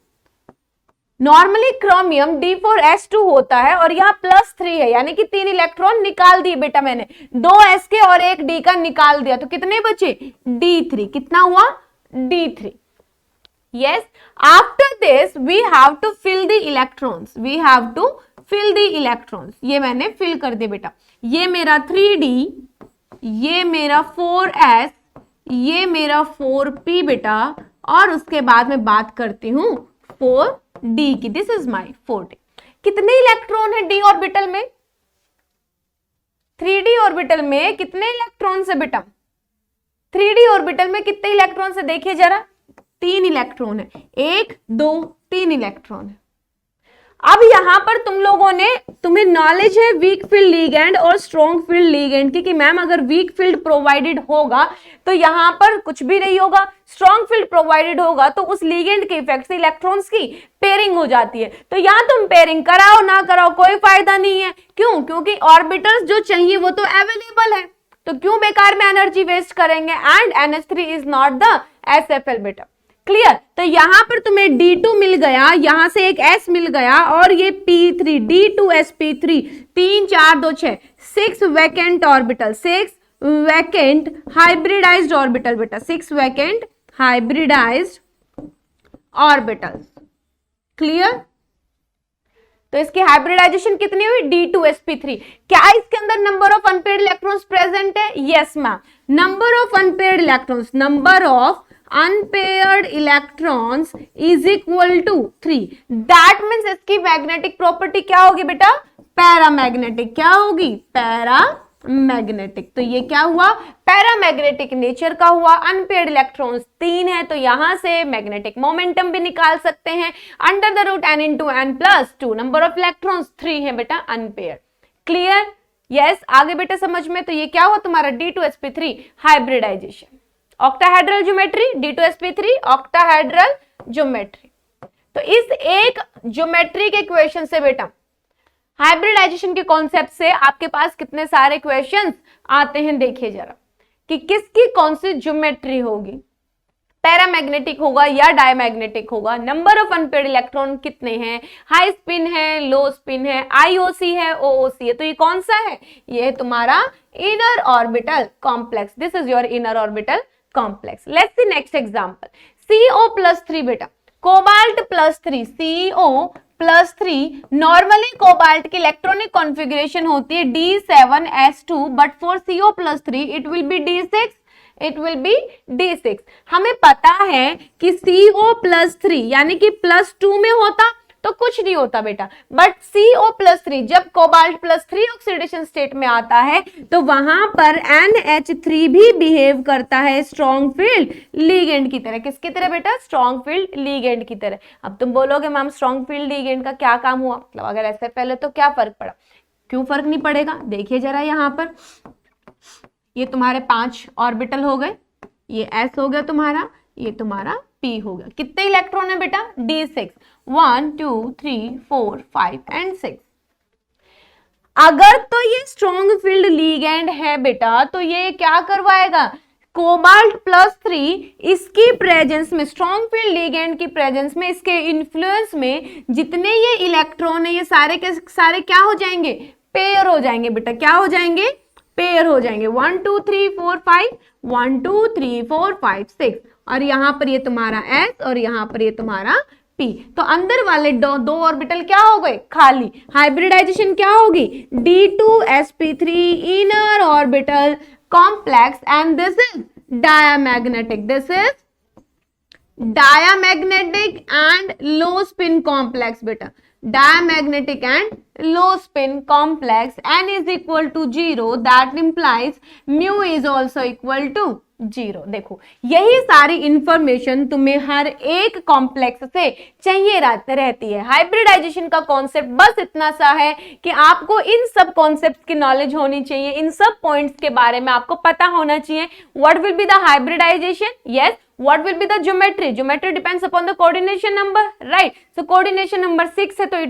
नॉर्मली क्रोमियम D4S2 होता है, और यहाँ +3 है, यानी कि 3 इलेक्ट्रॉन निकाल दिए बेटा मैंने, 2 S के और 1 D का निकाल दिया, तो कितने बचे? D3। कितना हुआ? D3। Yes, after this we have to fill the electrons, we have to fill the electrons। ये मैंने फिल कर दिया बेटा। ये मेरा 3D, ये मेरा 4S, ये मेरा 4P बेटा, और उसके बाद मैं बात करती हूं 4D की। This is my 4D। कितने इलेक्ट्रॉन है D ऑर्बिटल में? 3D ऑर्बिटल में कितने इलेक्ट्रॉन है बेटा? 3D ऑर्बिटल में कितने इलेक्ट्रॉन है देखिए जरा? 3 इलेक्ट्रॉन है, 1 2 3 इलेक्ट्रॉन है। अब यहां पर तुम लोगों ने, तुम्हें नॉलेज है वीक फील्ड लिगेंड और स्ट्रॉन्ग फील्ड लिगेंड की, कि मैम अगर वीक फील्ड प्रोवाइडेड होगा तो यहां पर कुछ भी नहीं होगा, स्ट्रॉन्ग फील्ड प्रोवाइडेड होगा तो उस लिगेंड के इफेक्ट से इलेक्ट्रॉन्स की पेयरिंग हो जाती है। तो यहां तुम पेयरिंग कराओ ना कराओ कोई फायदा नहीं है। क्यों? क्योंकि ऑर्बिटल्स जो चाहिए वो तो अवेलेबल है, तो क्यों बेकार में एनर्जी वेस्ट करेंगे? And NH3 is not the SFL बेटा। क्लियर? तो यहां पर तुम्हें D2 मिल गया, यहां से एक S मिल गया, और ये P3, D2sp3, 3 4 2 6, 6 vacant orbital, 6 vacant hybridised orbital बेटा, 6 वैकेंट हाइब्रिडाइज्ड ऑर्बिटल्स। क्लियर? तो इसकी हाइब्रिडाइजेशन कितनी हुई? D2sp3। क्या इसके अंदर number of unpaired electrons present है? Yes ma'am, number of unpaired electrons, number of unpaired electrons is equal to 3। That means इसकी मैग्नेटिक प्रॉपर्टी क्या होगी बेटा? पैरामैग्नेटिक। क्या होगी? पैरामैग्नेटिक। मैग्नेटिक। तो ये क्या हुआ, पैरामैग्नेटिक नेचर का हुआ। अनपेयर्ड इलेक्ट्रॉन्स 3 है, तो यहां से मैग्नेटिक मोमेंटम भी निकाल सकते हैं। Under the root n into N plus 2, number of electrons 3 है बेटा अनपेयर्ड। क्लियर? यस, आगे बेटा समझ में। तो ये क्या हुआ तुम्हारा D2sp3 hybridization, octahedral geometry, D2sp3 octahedral geometry. तो इस एक ज्योमेट्री के इक्वेशन से बेटा हाइब्रिडाइजेशन के कॉन्सेप्ट से आपके पास कितने सारे क्वेश्चंस आते हैं, देखिए जरा कि किसकी कौन सी ज्योमेट्री होगी, पैरामैग्नेटिक होगा या डायमैग्नेटिक होगा, नंबर ऑफ अनपेयर्ड इलेक्ट्रॉन कितने हैं, हाई स्पिन है, लो स्पिन है, आईओसी है, ओओसी है। तो ये कौन सा है, ये है तुम्हारा inner orbital complex. This is your inner orbital complex. Let's see next example, CO+3 बेटा, cobalt plus 3, CO+3। Normally cobalt की इलेक्ट्रॉनिक कॉन्फ़िगरेशन होती है D7s2, but for CO+3 it will B D6, it will B D6। हमें पता है कि CO+3 यानी कि +2 में होता तो कुछ नहीं होता बेटा, बट CO+3 जब कोबाल्ट +3 ऑक्सीडेशन स्टेट में आता है तो वहां पर NH3 भी बिहेव करता है स्ट्रॉन्ग फील्ड लीगेंड की तरह। किसकी तरह बेटा, स्ट्रॉन्ग फील्ड लीगेंड की तरह। अब तुम बोलोगे मैम स्ट्रॉन्ग फील्ड लीगेंड का क्या काम हुआ, मतलब अगर ऐसे पहले तो क्या फर्क पड़ा, क्यों फर्क नहीं पड़ेगा, देखिए जरा यहाँ पर ये तुम्हारे 5 ऑर्बिटल हो गए, ये S हो गया तुम्हारा, ये तुम्हारा P हो गया। कितने इलेक्ट्रॉन है बेटा, D6, 1 2 3 4 5 एंड 6। अगर तो ये स्ट्रॉन्ग फील्ड लीगेंड है बेटा तो ये क्या करवाएगा, कोबाल्ट +3 इसकी प्रेजेंस में, स्ट्रॉन्ग फील्ड लीगेंड की प्रेजेंस में, इसके इन्फ्लुएंस में जितने ये इलेक्ट्रॉन है ये सारे के सारे क्या हो जाएंगे, पेयर हो जाएंगे बेटा। क्या हो जाएंगे, पेयर हो जाएंगे। 1 2 3 4 5, 1 2 3 4 5 6, और यहां पर ये तुम्हारा S और यहां पर ये तुम्हारा P। तो अंदर वाले दो ऑर्बिटल क्या हो गए, खाली। हाइब्रिडाइजेशन क्या होगी, D2sp3 inner orbital complex, and this is diamagnetic, this is diamagnetic and low spin complex बेटा, diamagnetic and low spin complex, n is equal to 0, that implies mu is also equal to 0। देखो यही सारी information तुम्हें हर एक complex से चाहिए रहती है। हाइब्रिडाइजेशन का कॉन्सेप्ट बस इतना सा है कि आपको इन सब कॉन्सेप्ट्स की नॉलेज होनी चाहिए, इन सब पॉइंट्स के बारे में आपको पता होना चाहिए। What will be the hybridization, yes, what will be the geometry, geometry depends upon the coordination number, right? So coordination number 6 है तो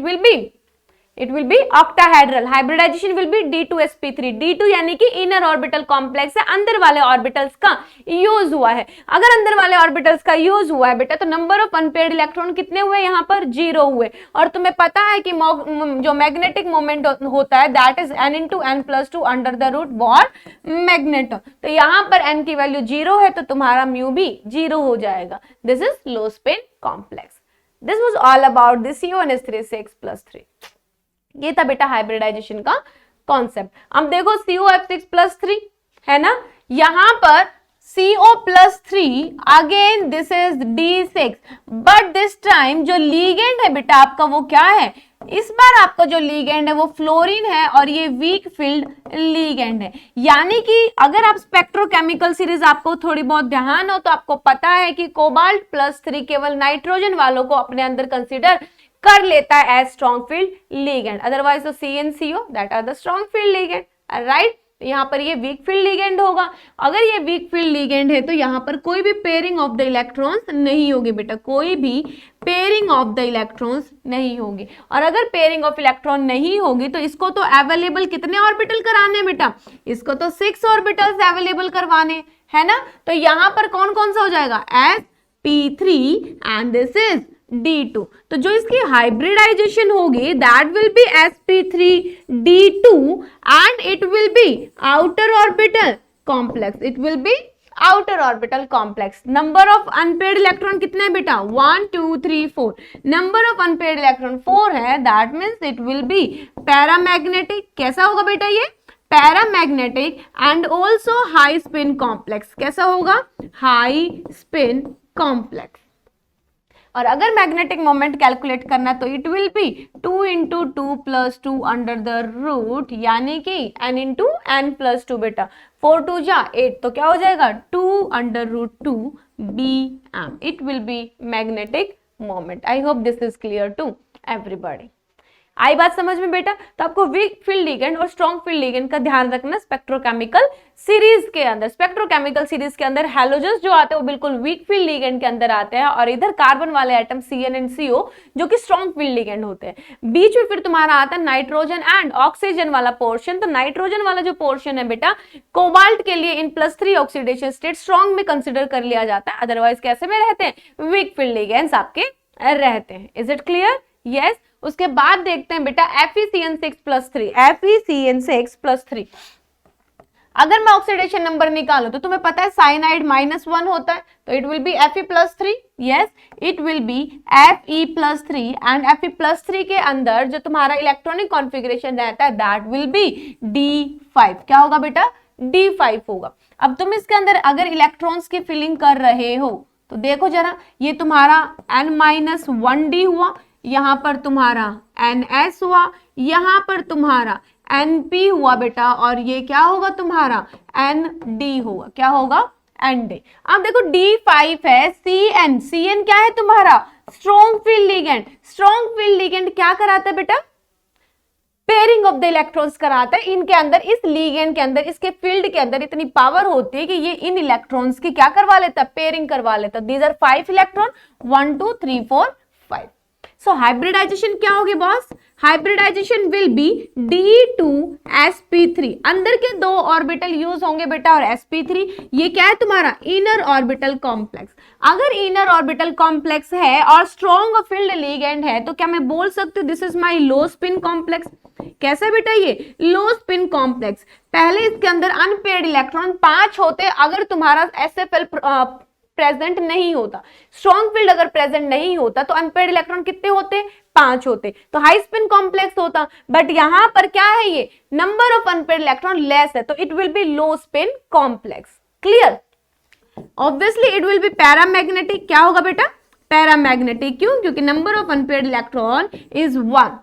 it will be octahedral, hybridization will be D2sp3, D2 यानी कि इनर ऑर्बिटल कॉम्प्लेक्स है, अंदर वाले orbitals का use हुआ है। अगर अंदर वाले ऑर्बिटल्स का यूज हुआ है बेटा तो नंबर ऑफ अनपेयर्ड इलेक्ट्रॉन कितने हुए, यहाँ पर 0 हुए। और तुम्हें पता है कि जो मैग्नेटिक मोमेंट होता है that is n into N plus 2 under the root Bohr magneton. तो यहाँ पर n की वैल्यू 0 है तो तुम्हारा म्यू भी 0 हो जाएगा। This is low spin complex. This was all about this CO_H3 ये था बेटा हाइब्रिडाइजेशन का कॉन्सेप्ट। अब देखो COF6+3 है ना, यहां पर CO+3 again this is D6, but this time जो लीगेंड है बेटा आपका वो क्या है, इस बार आपका जो लीगेंड है वो फ्लोरीन है और ये वीक फील्ड लीगेंड है। यानी कि अगर आप स्पेक्ट्रोकेमिकल सीरीज आपको थोड़ी बहुत ध्यान हो तो आपको पता है कि कोबाल्ट +3 केवल नाइट्रोजन वालों को अपने अंदर कंसीडर कर लेता है as strong field ligand, otherwise तो CnCO that are the strong field ligand, right. यहाँ पर ये वीक फील्ड लीगेंड होगा। अगर ये वीक फील्ड लीगेंड है तो यहाँ पर कोई भी पेयरिंग ऑफ द इलेक्ट्रॉन्स नहीं होगी बेटा, कोई भी पेयरिंग ऑफ द इलेक्ट्रॉन्स नहीं होगी। और अगर पेयरिंग ऑफ इलेक्ट्रॉन नहीं होगी तो इसको तो अवेलेबल कितने ऑर्बिटल कराने बेटा, इसको तो 6 ऑर्बिटल्स अवेलेबल करवाने है ना। तो यहाँ पर कौन कौन सा हो जाएगा, sp3 and this is D2। तो जो इसकी हाइब्रिडाइजेशन होगी that will be sp3d2 and it will B outer orbital complex, it will B outer orbital complex. Number of unpaired electron कितने हैं बेटा, 1 2 3 4, नंबर ऑफ अनपेयर्ड इलेक्ट्रॉन 4 है, that means it will B paramagnetic. कैसा होगा बेटा ये, paramagnetic and also high spin complex. कैसा होगा, हाई स्पिन कॉम्प्लेक्स। और अगर मैग्नेटिक मोमेंट कैलकुलेट करना तो it will be 2 into 2 plus 2 under the root, यानी कि n इंटू n प्लस 2 बेटा, 4 2 जा 8, तो क्या हो जाएगा 2 under root 2 bm. It will be magnetic moment. I hope this is clear to everybody. आई बात समझ में बेटा? तो आपको वीक फील्ड लिगेंड और स्ट्रॉन्ग फील्ड लिगेंड का ध्यान रखना स्पेक्ट्रोकेमिकल सीरीज के अंदर. स्पेक्ट्रोकेमिकल सीरीज के अंदर हैलोजन्स जो आते हैं वो बिल्कुल वीक फील्ड लिगेंड के अंदर आते हैं, और इधर कार्बन वाले एटम CN एंड CO जो कि स्ट्रॉन्ग फील्ड लिगेंड होते हैं. बीच में फिर तुम्हारा आता है नाइट्रोजन एंड ऑक्सीजन वाला पोर्शन. तो नाइट्रोजन वाला जो पोर्शन है बेटा, कोबाल्ट के लिए इन +3 ऑक्सीडेशन स्टेट स्ट्रॉन्ग में कंसिडर कर लिया जाता है, अदरवाइज कैसे में रहते हैं, वीक फील्ड लिगेंड्स आपके रहते हैं. Is it clear? यस. उसके बाद देखते हैं बेटा FeCN6+3. FeCN6+3 अगर मैं ऑक्सीडेशन नंबर निकालूं तो तुम्हें पता है साइनाइड -1 होता है, तो it will B Fe+3. Yes, it will B Fe+3 and Fe+3 के अंदर जो तुम्हारा इलेक्ट्रॉनिक कॉन्फ़िगरेशन रहता है दैट विल बी D5. क्या होगा बेटा? D5 होगा. अब तुम इसके अंदर अगर इलेक्ट्रॉन्स की फिलिंग कर रहे हो तो देखो जरा, ये तुम्हारा n-1d हुआ, यहां पर तुम्हारा NS हुआ, यहां पर तुम्हारा NP हुआ बेटा, और ये क्या होगा तुम्हारा ND होगा. क्या होगा? ND. अब देखो D5 है, CN क्या है तुम्हारा? Strong field ligand. Strong field ligand क्या कराता है बेटा? पेयरिंग ऑफ द इलेक्ट्रॉन्स कराता है. इनके अंदर, इस लिगेंड के अंदर, इसके फील्ड के अंदर इतनी पावर होती है कि ये इन इलेक्ट्रॉन्स की क्या करवा लेता है? पेयरिंग करवा लेता है. These are 5 electron, 1 2 3 4 5. So hybridization क्या होगी boss? Hybridisation will B D2sp3. अंदर के 2 ऑर्बिटल यूज होंगे बेटा, और sp3 ये क्या है तुम्हारा? Inner orbital complex. अगर इनर ऑर्बिटल कॉम्प्लेक्स है और स्ट्रॉन्ग फील्ड लिगेंड है तो क्या मैं बोल सकती हूँ this is my low spin complex? कैसे बेटा? ये लो स्पिन कॉम्प्लेक्स. पहले इसके अंदर अनपेयर्ड इलेक्ट्रॉन 5 होते अगर तुम्हारा SFL प्रेजेंट नहीं होता. स्ट्रॉन्ग फील्ड अगर प्रेजेंट नहीं होता तो अनपेयर्ड इलेक्ट्रॉन कितने होते? 5 होते, तो हाई स्पिन कॉम्प्लेक्स होता. बट यहां पर क्या है, ये number of unpaired electron less है, तो it will B low spin complex. Clear? Obviously it will B paramagnetic. क्या होगा बेटा? पैरामैग्नेटिक. क्यों? क्योंकि number of unpaired electron is 1.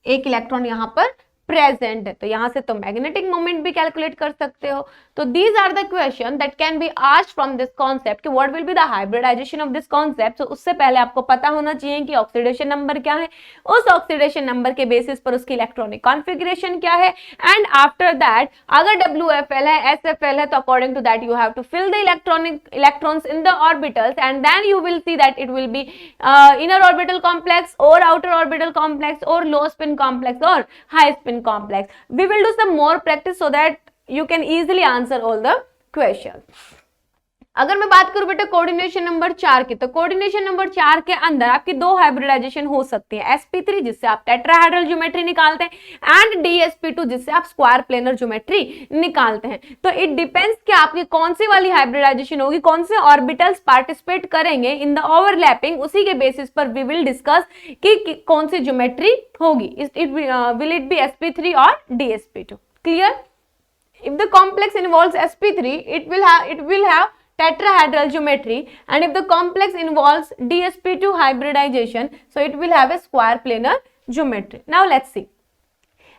एक इलेक्ट्रॉन यहां पर प्रेजेंट है, तो यहां से तो मैग्नेटिक मोमेंट भी कैलकुलेट कर सकते हो. तो these are the question that can be asked from this concept कि what will be the hybridization of this concept. तो उससे पहले आपको पता होना चाहिए कि ऑक्सीडेशन नंबर क्या है, उस ऑक्सीडेशन नंबर के बेसिस पर उसकी इलेक्ट्रॉनिक कॉन्फ़िगरेशन क्या है, एंड आफ्टर दैट अगर WFL है, SFL है, तो according to that you have to fill the electrons in the orbitals, and then you will see that it will be inner orbital complex और outer orbital complex और low spin complex और high spin complex. We will do some more practice so that you can easily answer all the questions. अगर मैं बात करूं बेटा coordination number 4 की, तो कोऑर्डिनेशन नंबर 4 के अंदर आपकी 2 हाइब्रिडाइजेशन हो सकती है. sp3 जिससे आप टेट्राहेड्रल ज्योमेट्री निकालते हैं, एंड dsp2 जिससे आप स्क्वायर प्लेनर ज्योमेट्री निकालते हैं. तो इट डिपेंड्स कि आपकी कौन सी वाली हाइब्रिडाइजेशन होगी, कौन से ऑर्बिटल्स पार्टिसिपेट करेंगे इन द ओवरलैपिंग, उसी के बेसिस पर वी विल डिस्कस कि कौन सी ज्योमेट्री होगी. विल इट बी sp3 और dsp2. Clear? If the complex involves sp3, it will have tetrahedral geometry, and if the complex involves dsp2 hybridization, so it will have a square planar geometry. Now let's see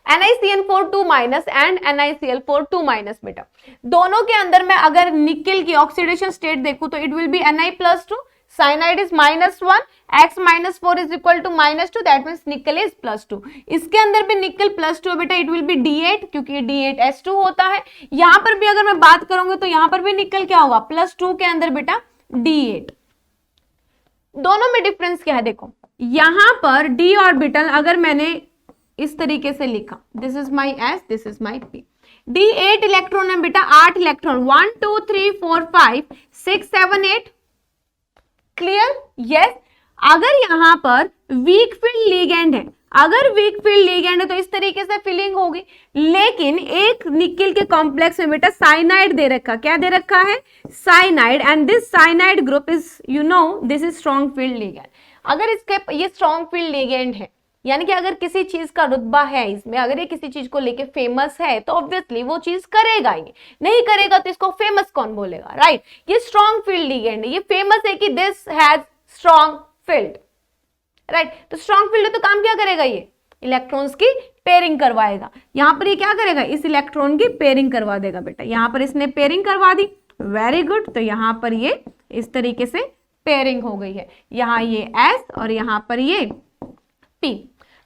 NiCN4 2- and NiCl4 2- बेटा, दोनों के अंदर मैं अगर निकल की oxidation state देखूं तो it will be Ni+2, cyanide is -1, X -4 is equal to -2, that means nickel is +2. इसके अंदर भी निकल +2 बेटा, इट विल बी D8 क्योंकि D8S2 होता है. यहां पर भी अगर मैं बात करूंगी तो यहां पर भी निकल क्या होगा? +2 के अंदर बेटा D8. दोनों में डिफरेंस क्या है देखो, यहां पर D ऑर्बिटल अगर मैंने इस तरीके से लिखा, this is my S, this is my P. D8 electron है बेटा, 8 इलेक्ट्रॉन, 1 2 3 4 5 6 7 8. क्लियर? यस. अगर यहां पर वीक फील्ड लिगेंड है, अगर वीक फील्ड लिगेंड है तो इस तरीके से फिलिंग होगी, लेकिन एक निकल के कॉम्प्लेक्स में बेटा साइनाइड दे रखा. क्या दे रखा है? Cyanide. And this cyanide group is, you know, this is strong field ligand. अगर इसके ये स्ट्रॉन्ग फील्ड लिगेंड है, यानी कि अगर किसी चीज का रुतबा है इसमें, अगर ये किसी चीज को लेके फेमस है तो ऑब्वियसली वो चीज करेगा ही. नहीं करेगा तो इसको फेमस कौन बोलेगा? राइट? ये स्ट्रॉन्ग फील्ड लिगेंड है, ये फेमस है कि this has strong field, right. तो स्ट्रॉन्ग फील्ड तो काम क्या करेगा, ये इलेक्ट्रॉन्स की पेयरिंग करवाएगा। यहां पर ये क्या करेगा, इस इलेक्ट्रॉन की पेयरिंग करवा देगा बेटा। यहां पर इसने पेयरिंग करवा दी, वेरी गुड। तो यहां पर ये इस तरीके से पेयरिंग हो गई है, यहां ये S और यहां पर ये P।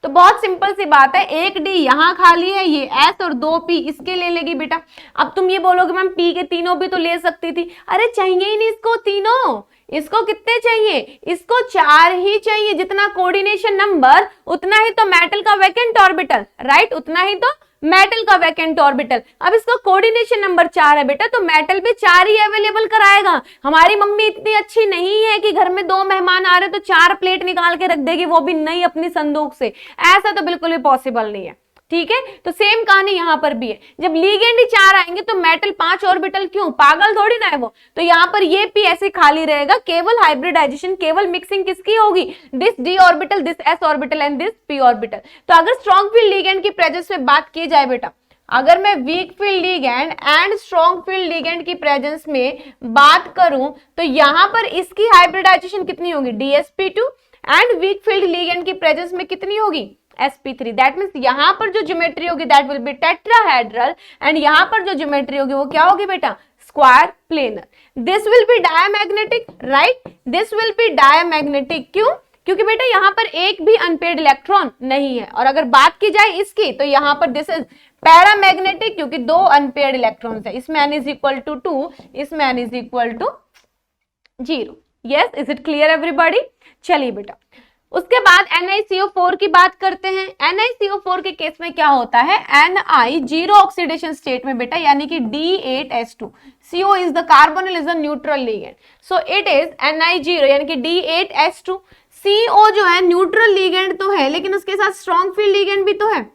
तो बहुत सिंपल सी बात है, एक D यहां खाली है, ये S और 2 P इसके ले लेगी बेटा। अब तुम ये बोलोगे मैम P के तीनों भी तो ले सकती थी, अरे चाहिए ही नहीं इसको तीनों, इसको कितने चाहिए, इसको 4 ही चाहिए। जितना कोऑर्डिनेशन नंबर उतना ही तो मेटल का वैकेंट ऑर्बिटल, राइट, उतना ही तो मेटल का वैकेंट ऑर्बिटल। अब इसका कोऑर्डिनेशन नंबर 4 है बेटा, तो मेटल भी 4 ही अवेलेबल कराएगा। हमारी मम्मी इतनी अच्छी नहीं है कि घर में 2 मेहमान आ रहे तो 4 प्लेट निकाल के रख देगी, वो भी नई अपनी संदूक से। ऐसा तो बिल्कुल भी पॉसिबल नहीं है, ठीक है। तो सेम कहानी यहां पर भी है, जब लिगेंड ही 4 आएंगे तो मेटल 5 ऑर्बिटल क्यों, पागल थोड़ी ना है वो। तो यहां पर ये P ऐसे खाली रहेगा, केवल हाइब्रिडाइजेशन, केवल मिक्सिंग किसकी होगी, this D orbital, this S orbital and this P orbital. तो अगर स्ट्रॉन्ग फील्ड लिगेंड की प्रेजेंस में बात की जाए बेटा, अगर मैं week field ligand and strong field ligand की प्रेजेंस में बात करूं तो यहां पर इसकी हाइब्रिडाइजेशन कितनी होगी, DsP2, and week field ligand की प्रेजेंस में कितनी होगी, sp3। दैट मीन्स यहां पर जो ज्योमेट्री होगी that will be tetrahedral, and यहां पर जो ज्योमेट्री होगी वो क्या होगी बेटा, square planar. This will be diamagnetic, right, this will be diamagnetic. क्यों, क्योंकि बेटा यहां पर एक भी अनपेयर्ड इलेक्ट्रॉन नहीं है। और अगर बात की जाए इसकी तो यहां पर दिस इज पैरामैग्नेटिक, क्योंकि 2 अनपेयर्ड इलेक्ट्रॉन्स है, इसमें n इज इक्वल टू 2, इसमें n is equal to 0। Yes, is it clear everybody. चलिए बेटा, उसके बाद NiCO4 की बात करते हैं। NiCO4 के केस में क्या होता है, Ni जीरो ऑक्सीडेशन स्टेट में बेटा, यानी कि D8S2, CO is the carbonyl is the neutral ligand, so it is Ni0 यानी कि D8S2। CO जो है न्यूट्रल लिगेंड तो है, लेकिन उसके साथ स्ट्रॉन्ग फील्ड लिगेंड भी तो है।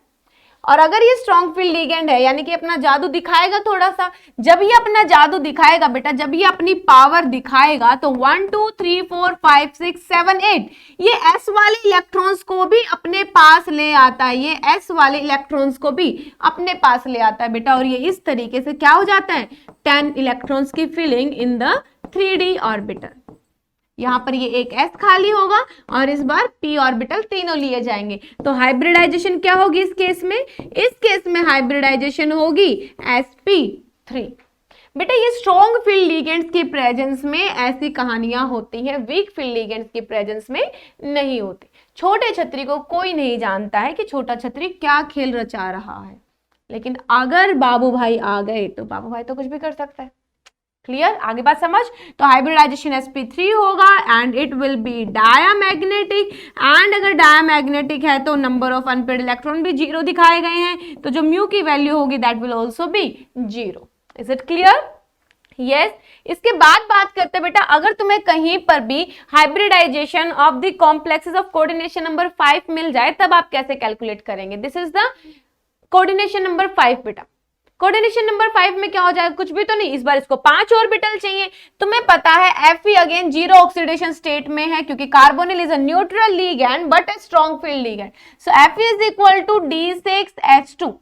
और अगर ये स्ट्रॉन्ग फील्ड लिगेंड है यानी कि अपना जादू दिखाएगा थोड़ा सा। जब ये अपना जादू दिखाएगा बेटा, जब ये अपनी पावर दिखाएगा तो 1 2 3 4 5 6 7 8 ये S वाले इलेक्ट्रॉन्स को भी अपने पास ले आता है, ये S वाले इलेक्ट्रॉन्स को भी अपने पास ले आता है बेटा। और ये इस तरीके से क्या हो जाता है, 10 इलेक्ट्रॉन्स की filling in the 3D orbital. यहां पर ये एक S खाली होगा और इस बार P ऑर्बिटल तीनों लिए जाएंगे। तो हाइब्रिडाइजेशन क्या होगी इस केस में, इस केस में हाइब्रिडाइजेशन होगी sp3। बेटा ये स्ट्रॉन्ग फील्ड लिगेंड्स की प्रेजेंस में ऐसी कहानियां होती हैं, वीक फील्ड लिगेंड्स की प्रेजेंस में नहीं होती। छोटे छतरी को कोई नहीं जानता है कि छोटा छतरी क्या खेल रचा रहा है, लेकिन अगर बाबू भाई आ गए तो बाबू भाई तो कुछ भी कर सकता है। क्लियर, आगे बात समझ। तो हाइब्रिडाइजेशन sp3 होगा and it will B diamagnetic, and अगर डायामैग्नेटिक है तो नंबर ऑफ अनपेयर्ड इलेक्ट्रॉन भी 0 दिखाए गए हैं, तो जो म्यू की वैल्यू होगी that will also be 0। Is it clear, yes. इसके बाद बात करते हैं बेटा, अगर तुम्हें कहीं पर भी hybridization of the complexes of coordination number 5 मिल जाए तब आप कैसे कैलकुलेट करेंगे। This is the coordination number 5 बेटा। कोऑर्डिनेशन नंबर 5 में क्या हो जाएगा, कुछ भी तो नहीं, इस बार इसको 5 ऑर्बिटल चाहिए। तुम्हें पता है Fe again zero oxidation state में है, क्योंकि carbonyl is a neutral ligand but a strong field ligand, so Fe is equal to D6H2।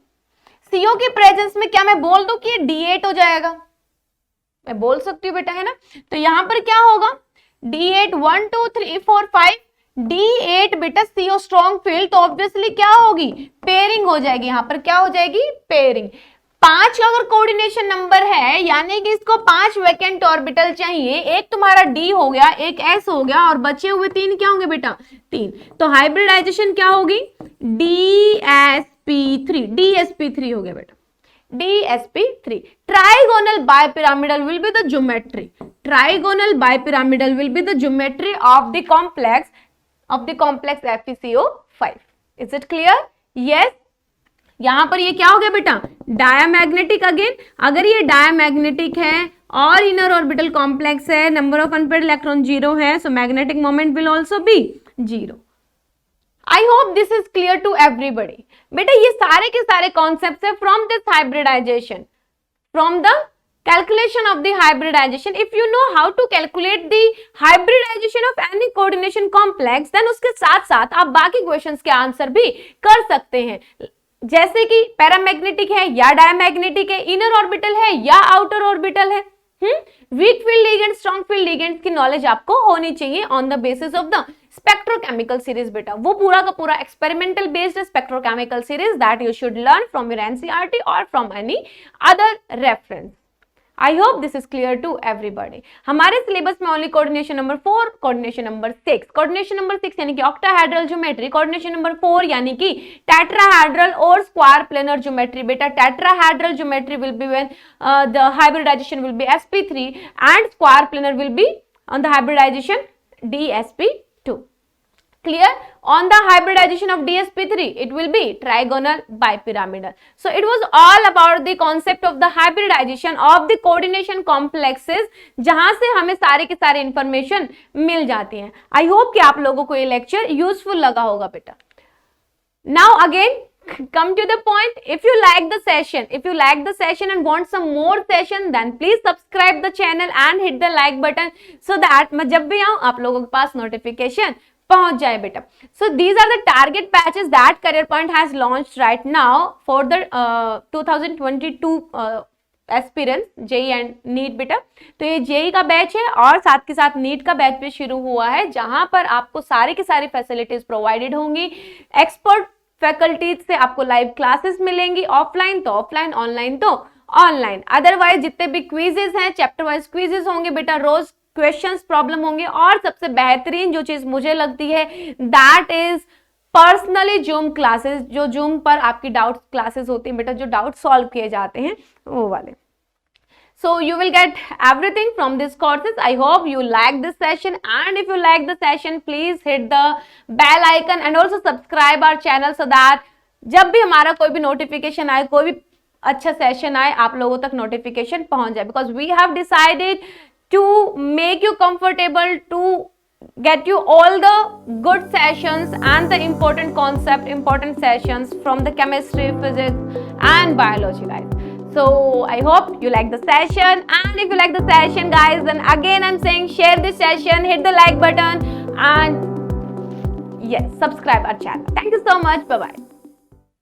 CO की प्रेजेंस में क्या मैं बोल दूं कि ये D8 हो जाएगा, मैं बोल सकती हूँ बेटा, है ना। तो यहां पर क्या होगा, D8 1 2 3 4 5 D8 बेटा CO स्ट्रॉन्ग फील्ड, तो ऑब्वियसली क्या होगी, पेयरिंग हो जाएगी। यहां पर क्या हो जाएगी, पेयरिंग। 5 का अगर कोऑर्डिनेशन नंबर है यानी कि इसको 5 वैकेंट ऑर्बिटल चाहिए, एक तुम्हारा D हो गया, एक S हो गया, और बचे हुए 3 क्या होंगे बेटा, 3। तो हाइब्रिडाइजेशन क्या होगी, DsP3 हो गया बेटा, DsP3। Trigonal bipyramidal will be the geometry, trigonal bipyramidal will be the geometry of the complex FeCO5। Is it clear, yes. यहां पर ये क्या हो गया बेटा, डायामैग्नेटिक अगेन। अगर ये डायामैग्नेटिक है और इनर ऑर्बिटल कॉम्प्लेक्स है, नंबर ऑफ अनपेयर्ड इलेक्ट्रॉन 0 है, so magnetic moment will also be 0। I hope this is clear to everybody. बेटा ये सारे के सारे कॉन्सेप्ट्स है from this hybridization, from the calculation of the hybridization. If you know how to calculate the hybridization of any coordination complex, then उसके साथ साथ आप बाकी क्वेश्चंस के आंसर भी कर सकते हैं, जैसे कि पैरामैग्नेटिक है या डायमैग्नेटिक है, इनर ऑर्बिटल है या आउटर ऑर्बिटल है, weak field ligand, strong field ligand की नॉलेज आपको होनी चाहिए on the basis of the spectrochemical series बेटा, वो पूरा का पूरा experimental based spectrochemical series that you should learn from your NCERT और from any other reference. I hope this is clear to everybody. हमारे सिलेबस में only coordination number 4, coordination number 6, coordination number 6 यानी कि ऑक्टाहेड्रल ज्योमेट्री, कोऑर्डिनेशन नंबर 4 यानी कि tetrahedral और square planar geometry बेटा। Tetrahedral geometry will be when the hybridization will be sp3 and square planar will be on the hybridization dsp2। Clear? On the hybridization of dsp3 it will be trigonal bipyramidal. So it was all about the concept of the hybridization of the coordination complexes, जहां से हमें सारे के सारे information मिल जाती हैं। I hope कि आप लोगों को ये लेक्चर यूजफुल लगा होगा बेटा। Now again come to the point. If you like the session and want some more session, then please subscribe the channel and hit the like button so that मैं जब भी आऊं आप लोगों के पास नोटिफिकेशन पहुंच जाए बेटा। So these are the target batches that Career Point has launched right now for the 2022 aspirants JEE and NEET बेटा। तो ये JEE का बैच है और साथ के साथ NEET का बैच भी शुरू हुआ है, जहां पर आपको सारी की सारी फैसिलिटीज प्रोवाइडेड होंगी। एक्सपर्ट फैकल्टीज से आपको लाइव क्लासेस मिलेंगी, ऑफलाइन तो ऑफलाइन, ऑनलाइन तो ऑनलाइन। अदरवाइज जितने भी क्विजेज हैं, चैप्टर वाइज क्विजेज होंगे बेटा, रोज क्वेश्चंस प्रॉब्लम होंगे, और सबसे बेहतरीन जो चीज मुझे लगती है that is personally zoom classes, जो जूम पर आपकी डाउट क्लासेस होती हैं बेटा, जो डाउट सॉल्व किए जाते हैं वो वाले। So you will get everything from these courses. I hope you like this session, and if you like the session please hit the bell icon and also subscribe our channel so that जब भी हमारा कोई भी notification आए, कोई भी अच्छा session आए, आप लोगों तक नोटिफिकेशन पहुंच जाए। Because we have decided to make you comfortable, to get you all the good sessions and the important concept, important sessions from the chemistry, physics and biology guys. So I hope you like the session, and if you like the session guys, then again I'm saying share this session, hit the like button and yes, subscribe our channel. Thank you so much. Bye bye.